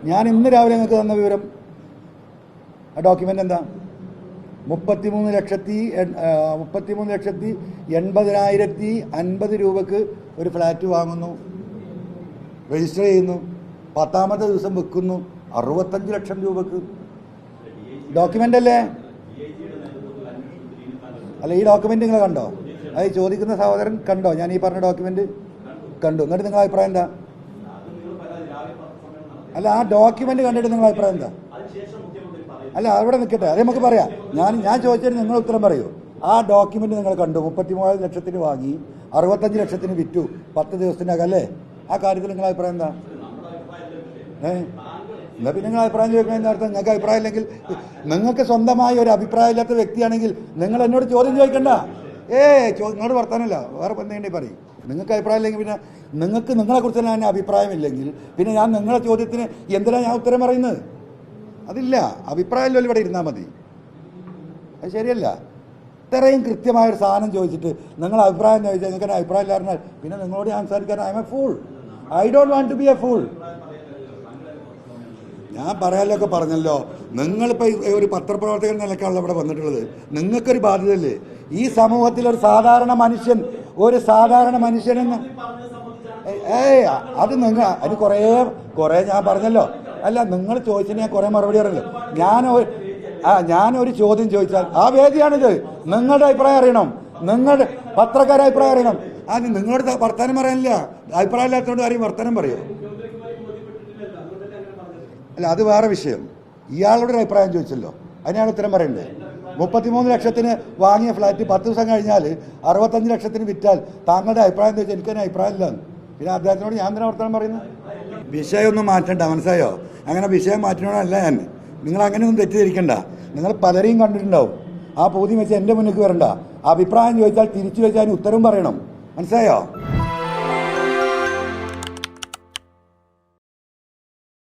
ഞാൻ ഇന്ന് രാവിലെ നിങ്ങൾക്ക് തന്ന വിവരം ആ ഡോക്യുമെൻ്റ് എന്താ? 33,80,50 രൂപക്ക് ഒരു ഫ്ലാറ്റ് വാങ്ങുന്നു, രജിസ്റ്റർ ചെയ്യുന്നു, 10ാമത്തെ ദിവസം വെക്കുന്നു 65 ലക്ഷം രൂപക്ക്. ഡോക്യുമെൻ്റ് അല്ലേ? അല്ല, ഈ ഡോക്യുമെൻ്റ് നിങ്ങൾ കണ്ടോ? അത് ചോദിക്കുന്ന സഹോദരൻ കണ്ടോ? ഞാൻ ഈ പറഞ്ഞ ഡോക്യുമെൻ്റ് കണ്ടു. എന്നിട്ട് നിങ്ങളുടെ അഭിപ്രായം എന്താ? അല്ല, ആ ഡോക്യുമെൻ്റ് കണ്ടിട്ട് നിങ്ങളുടെ അഭിപ്രായം എന്താ? അല്ല, അവിടെ നിൽക്കട്ടെ, അത് നമുക്ക് പറയാം. ഞാൻ ചോദിച്ചതിന് നിങ്ങൾ ഉത്തരം പറയൂ. ആ ഡോക്യുമെൻ്റ് നിങ്ങൾ കണ്ടു, 33 ലക്ഷത്തിന് വാങ്ങി 65 ലക്ഷത്തിന് വിറ്റു 10 ദിവസത്തിനകം അല്ലേ? ആ കാര്യത്തിൽ നിങ്ങളുടെ അഭിപ്രായം എന്താ? എന്നാൽ പിന്നെ നിങ്ങൾ അഭിപ്രായം ചോദിക്കണമെന്ന് അർത്ഥം. നിങ്ങൾക്ക് അഭിപ്രായം ഇല്ലെങ്കിൽ, നിങ്ങൾക്ക് സ്വന്തമായി ഒരു അഭിപ്രായം ഇല്ലാത്ത വ്യക്തിയാണെങ്കിൽ നിങ്ങൾ എന്നോട് ചോദ്യം ചോദിക്കണ്ട. നിങ്ങളോട് വർത്താനല്ല, വേറെ എന്തെങ്കിലും പറയും. നിങ്ങൾക്ക് അഭിപ്രായം ഇല്ലെങ്കിൽ പിന്നെ നിങ്ങൾക്ക് നിങ്ങളെക്കുറിച്ച് തന്നെ അഭിപ്രായമില്ലെങ്കിൽ പിന്നെ ഞാൻ നിങ്ങളുടെ ചോദ്യത്തിന് എന്തിനാണ് ഞാൻ ഉത്തരം പറയുന്നത്? അതില്ല. അഭിപ്രായമില്ല, ഇവിടെ ഇരുന്നാൽ മതി. അത് ശരിയല്ല. ഇത്രയും കൃത്യമായൊരു സാധനം ചോദിച്ചിട്ട് നിങ്ങൾ അഭിപ്രായം ചോദിച്ചാൽ നിങ്ങൾക്ക് അഭിപ്രായം ഇല്ല പറഞ്ഞാൽ പിന്നെ നിങ്ങളോട് സംസാരിക്കാൻ I am a fool. I don't want to be a fool. ഞാൻ പറയാനൊക്കെ പറഞ്ഞല്ലോ. നിങ്ങളിപ്പോൾ ഒരു പത്രപ്രവർത്തകൻ നിലക്കാണല്ലോ ഇവിടെ വന്നിട്ടുള്ളത്. നിങ്ങൾക്കൊരു ബാധ്യതയല്ലേ? ഈ സമൂഹത്തിൽ ഒരു സാധാരണ മനുഷ്യനെന്ന് അത് അത് കുറേ ഞാൻ പറഞ്ഞല്ലോ. അല്ല, നിങ്ങൾ ചോദിച്ചതിന് ഞാൻ കുറേ മറുപടി അറിയല്ലോ. ഞാനൊരു ചോദ്യം ചോദിച്ചാൽ ആ വേദിയാണിത്. നിങ്ങളുടെ അഭിപ്രായം അറിയണം, നിങ്ങളുടെ പത്രക്കാരുടെ അഭിപ്രായം അറിയണം. നിങ്ങളോട് വർത്തമാനം പറയാനില്ല. അഭിപ്രായം ഇല്ലാത്തതുകൊണ്ട് ആരെയും വർത്തമാനം പറയോ? അല്ല, അത് വേറെ വിഷയം. ഇയാളുടെ ഒരു അഭിപ്രായം ചോദിച്ചല്ലോ, അതിനാണ് ഉത്തരം പറയണ്ടേ. 33 ലക്ഷത്തിന് വാങ്ങിയ ഫ്ലാറ്റ് 10 ദിവസം കഴിഞ്ഞാൽ 65 ലക്ഷത്തിന് വിറ്റാൽ താങ്കളുടെ അഭിപ്രായം ചോദിച്ചാൽ എനിക്കതിന് അഭിപ്രായം ഇല്ല. പിന്നെ അദ്ദേഹത്തിനോട് ഞാൻ എന്തിനാ വർത്തമാനം പറയുന്നത്? വിഷയമൊന്നും മാറ്റണ്ട, മനസ്സിലായോ? അങ്ങനെ വിഷയം മാറ്റണോന്നല്ല ഞാൻ. നിങ്ങൾ അങ്ങനെയൊന്നും തെറ്റിദ്ധരിക്കണ്ട. നിങ്ങൾ പലരെയും കണ്ടിട്ടുണ്ടാവും. ആ പൂതി വെച്ച് എൻ്റെ മുന്നിലേക്ക് വരണ്ട. അഭിപ്രായം ചോദിച്ചാൽ തിരിച്ചു വെച്ചാൽ അതിന് ഉത്തരവും പറയണം, മനസ്സിലായോ?